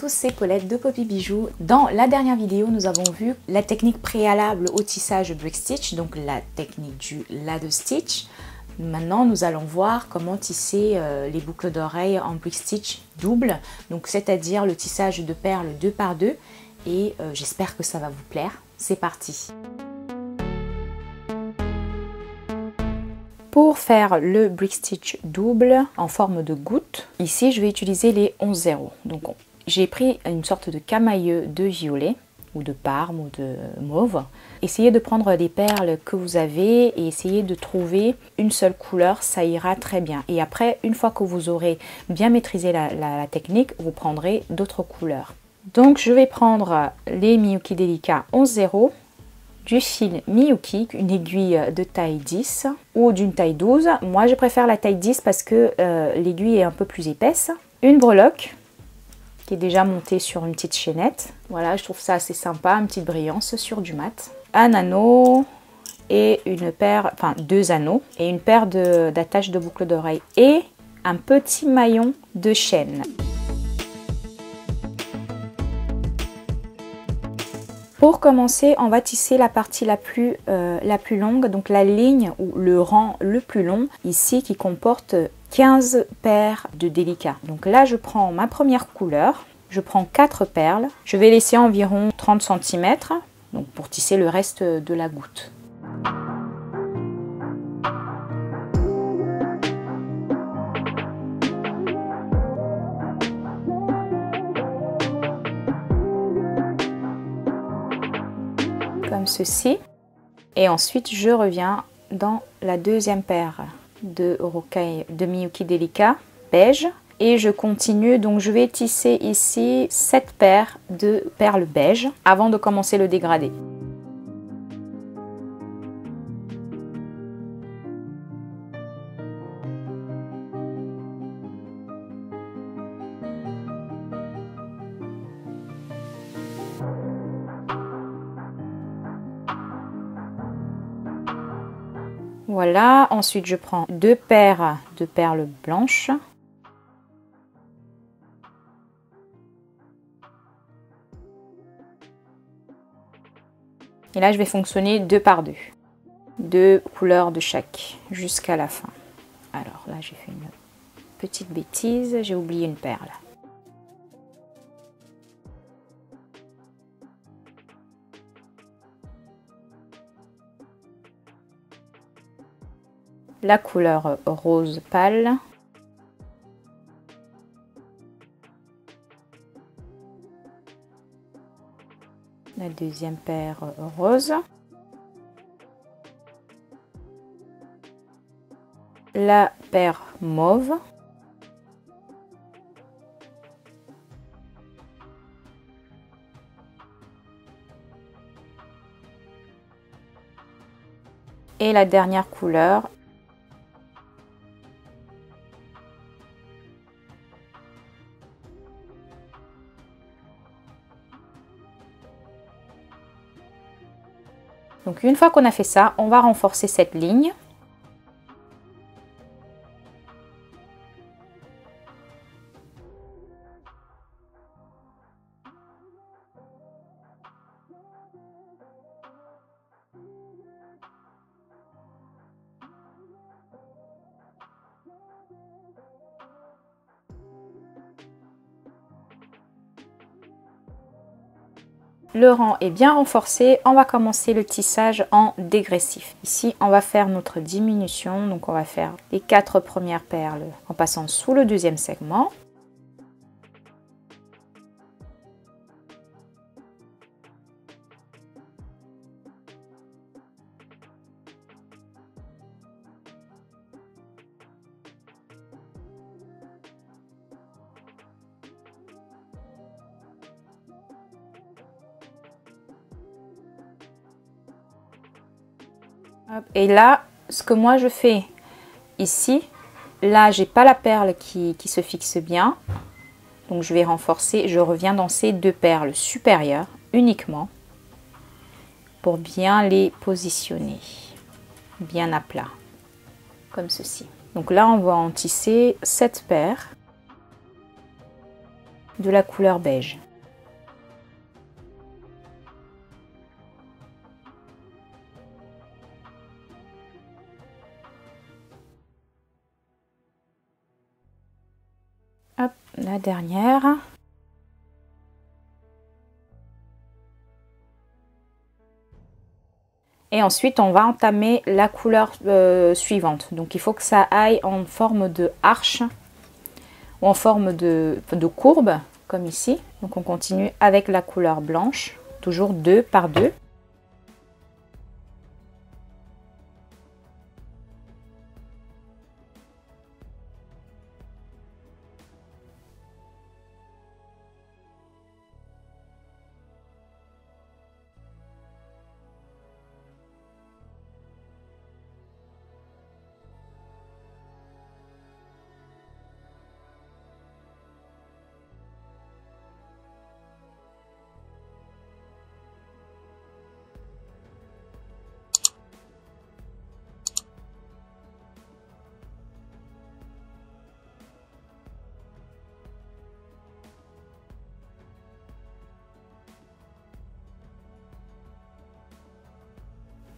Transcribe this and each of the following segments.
tous, c'est Paulette de Poppy Bijoux. Dans la dernière vidéo, nous avons vu la technique préalable au tissage brick stitch, donc la technique du ladder stitch. Maintenant, nous allons voir comment tisser les boucles d'oreilles en brick stitch double, donc c'est-à-dire le tissage de perles 2 par 2, et j'espère que ça va vous plaire. C'est parti! Pour faire le brick stitch double en forme de goutte, ici je vais utiliser les 11 zéros. Donc j'ai pris une sorte de camailleux de violet ou de parme ou de mauve. Essayez de prendre des perles que vous avez et essayez de trouver une seule couleur, ça ira très bien. Et après, une fois que vous aurez bien maîtrisé la technique, vous prendrez d'autres couleurs. Donc je vais prendre les Miyuki Delica 11 zéros. Du fil Miyuki, une aiguille de taille 10 ou d'une taille 12. Moi, je préfère la taille 10 parce que l'aiguille est un peu plus épaisse. Une breloque qui est déjà montée sur une petite chaînette. Voilà, je trouve ça assez sympa, une petite brillance sur du mat. Un anneau et une paire, enfin 2 anneaux et une paire d'attaches de boucles d'oreilles et un petit maillon de chaîne. Pour commencer, on va tisser la partie la plus longue, donc la ligne ou le rang le plus long, ici qui comporte 15 paires de délicats. Donc là, je prends ma première couleur, je prends 4 perles, je vais laisser environ 30 cm donc pour tisser le reste de la goutte. Comme ceci, et ensuite je reviens dans la deuxième paire de rocailles de Miyuki Delica beige et je continue. Donc je vais tisser ici 7 paires de perles beige avant de commencer le dégradé. Voilà, ensuite je prends 2 paires de perles blanches. Et là je vais fonctionner 2 par 2. 2 couleurs de chaque jusqu'à la fin. Alors là j'ai fait une petite bêtise, j'ai oublié une perle. La couleur rose pâle. La deuxième paire rose. La paire mauve. Et la dernière couleur, donc une fois qu'on a fait ça, on va renforcer cette ligne. Le rang est bien renforcé, on va commencer le tissage en dégressif. Ici, on va faire notre diminution, donc on va faire les 4 premières perles en passant sous le deuxième segment. Et là, ce que moi je fais ici, là j'ai pas la perle qui se fixe bien, donc je vais renforcer, je reviens dans ces 2 perles supérieures uniquement pour bien les positionner, bien à plat, comme ceci. Donc là on va en tisser 7 paires. de la couleur beige. Hop, la dernière. Et ensuite, on va entamer la couleur suivante. Donc, il faut que ça aille en forme de arche ou en forme de courbe, comme ici. Donc, on continue avec la couleur blanche, toujours 2 par 2.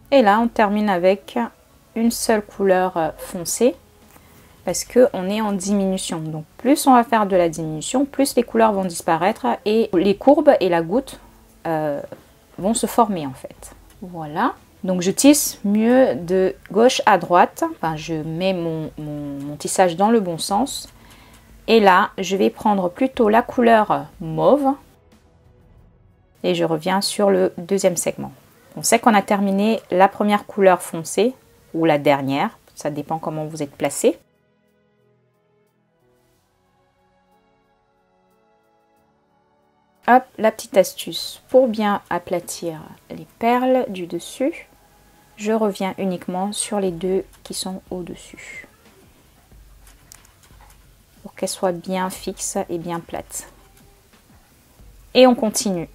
Et là, on termine avec une seule couleur foncée parce qu'on est en diminution. Donc, plus on va faire de la diminution, plus les couleurs vont disparaître et les courbes et la goutte vont se former en fait. Voilà. Donc, je tisse mieux de gauche à droite. Enfin, je mets mon tissage dans le bon sens. Et là, je vais prendre plutôt la couleur mauve et je reviens sur le deuxième segment. On sait qu'on a terminé la première couleur foncée ou la dernière, ça dépend comment vous êtes placé. Hop, la petite astuce pour bien aplatir les perles du dessus, je reviens uniquement sur les deux qui sont au-dessus pour qu'elles soient bien fixes et bien plates. Et on continue.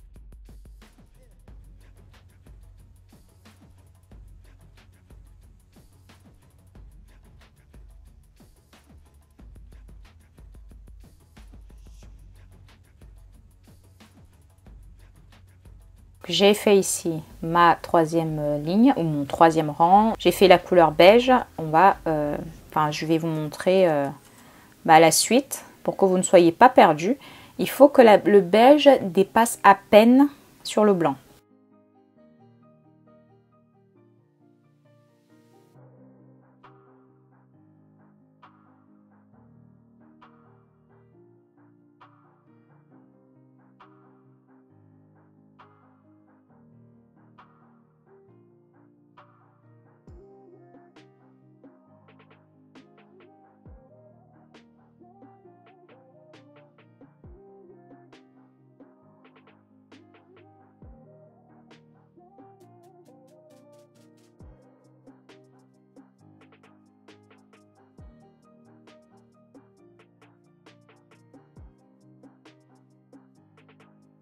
J'ai fait ici ma troisième ligne ou mon troisième rang. J'ai fait la couleur beige. Je vais vous montrer la suite pour que vous ne soyez pas perdus. Il faut que le beige dépasse à peine sur le blanc.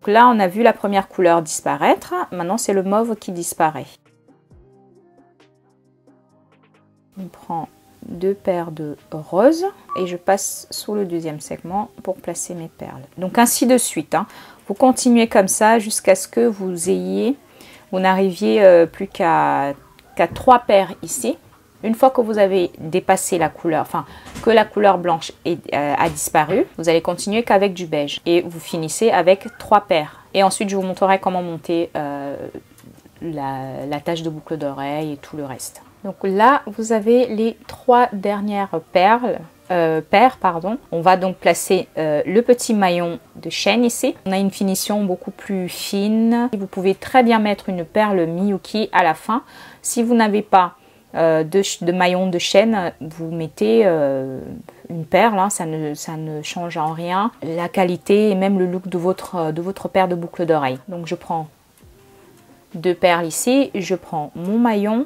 Donc là, on a vu la première couleur disparaître. Maintenant, c'est le mauve qui disparaît. On prend deux paires de roses et je passe sous le deuxième segment pour placer mes perles. Donc ainsi de suite. Vous continuez comme ça jusqu'à ce que vous n'arriviez plus qu'à 3 paires ici. Une fois que vous avez dépassé la couleur, que la couleur blanche a disparu, vous allez continuer qu'avec du beige. Et vous finissez avec 3 paires. Et ensuite, je vous montrerai comment monter la tache de boucle d'oreille et tout le reste. Donc là, vous avez les 3 dernières paires. On va donc placer le petit maillon de chaîne ici. On a une finition beaucoup plus fine. Vous pouvez très bien mettre une perle Miyuki à la fin. Si vous n'avez pas de maillon de chaîne, vous mettez une perle, ça ne change en rien la qualité et même le look de votre paire de boucles d'oreilles. Donc je prends 2 perles ici, je prends mon maillon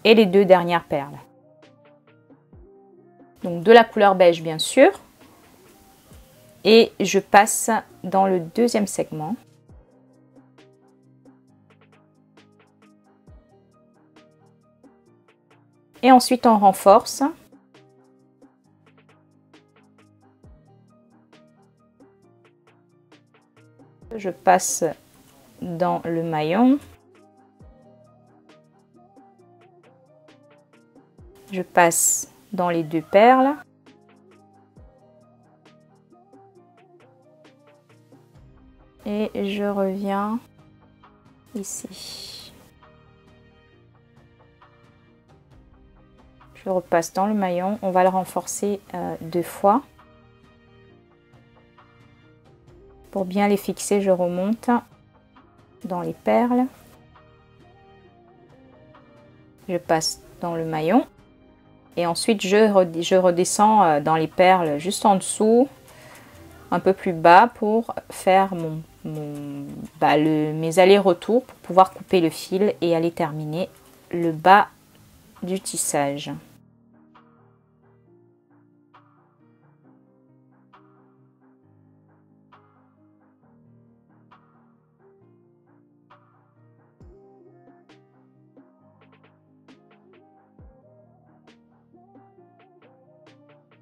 et les 2 dernières perles. Donc de la couleur beige bien sûr. Et je passe dans le deuxième segment. Et ensuite on renforce. Je passe dans le maillon. Je passe dans les 2 perles. Et je reviens ici. Je repasse dans le maillon. On va le renforcer 2 fois. Pour bien les fixer, je remonte dans les perles. Je passe dans le maillon. Et ensuite, je redescends dans les perles juste en dessous, un peu plus bas pour faire mes allers-retours pour pouvoir couper le fil et aller terminer le bas du tissage.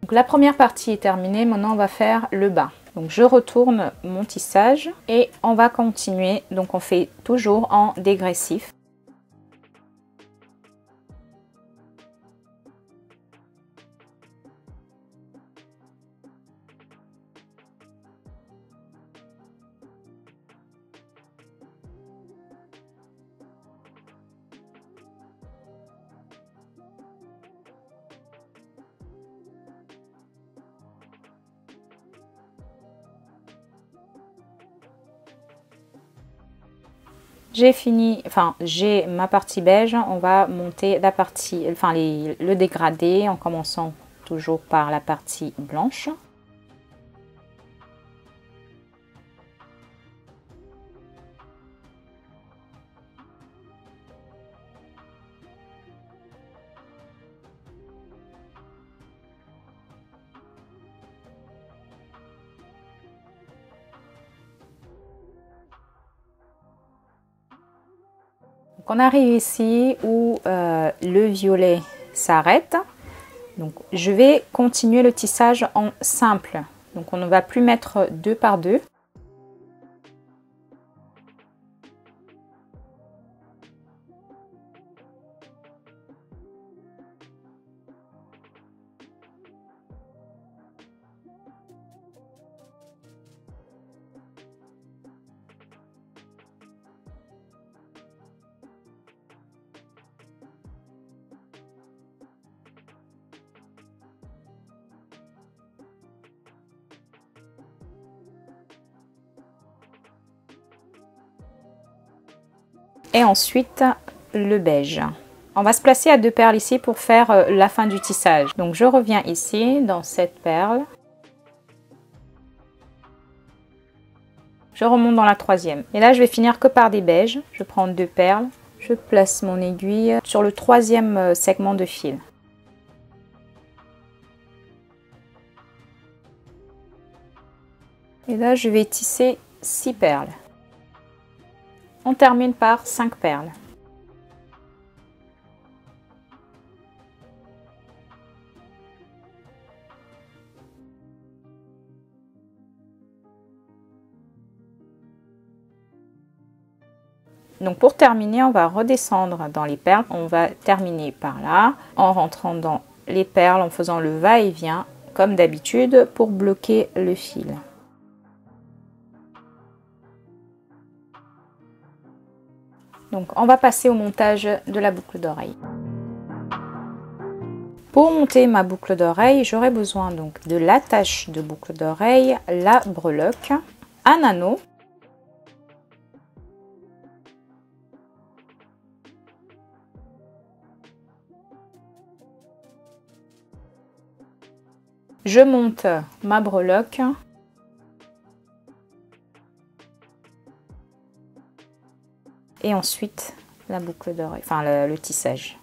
Donc la première partie est terminée, maintenant on va faire le bas. Donc je retourne mon tissage et on va continuer. Donc on fait toujours en dégressif. J'ai fini, enfin j'ai ma partie beige, on va monter la partie, enfin le dégradé en commençant toujours par la partie blanche. Donc on arrive ici où le violet s'arrête. Donc je vais continuer le tissage en simple. Donc on ne va plus mettre 2 par 2. Et ensuite le beige. On va se placer à 2 perles ici pour faire la fin du tissage. Donc je reviens ici dans cette perle. Je remonte dans la 3e. Et là je vais finir que par des beiges. Je prends 2 perles. Je place mon aiguille sur le 3e segment de fil. Et là je vais tisser 6 perles. On termine par 5 perles. Donc pour terminer, on va redescendre dans les perles. On va terminer par là, en rentrant dans les perles, en faisant le va-et-vient, comme d'habitude, pour bloquer le fil. Donc on va passer au montage de la boucle d'oreille. Pour monter ma boucle d'oreille, j'aurai besoin donc de l'attache de boucle d'oreille, la breloque, un anneau, je monte ma breloque, et ensuite la boucle d'oreille, enfin le tissage.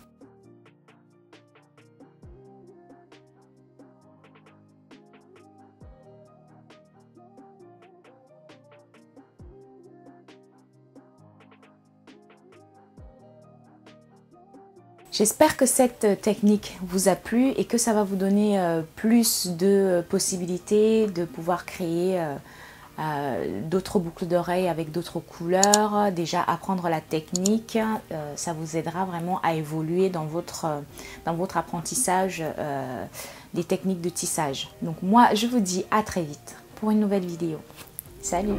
J'espère que cette technique vous a plu et que ça va vous donner plus de possibilités de pouvoir créer d'autres boucles d'oreilles avec d'autres couleurs, déjà apprendre la technique, ça vous aidera vraiment à évoluer dans votre apprentissage des techniques de tissage. Donc moi je vous dis à très vite pour une nouvelle vidéo. Salut!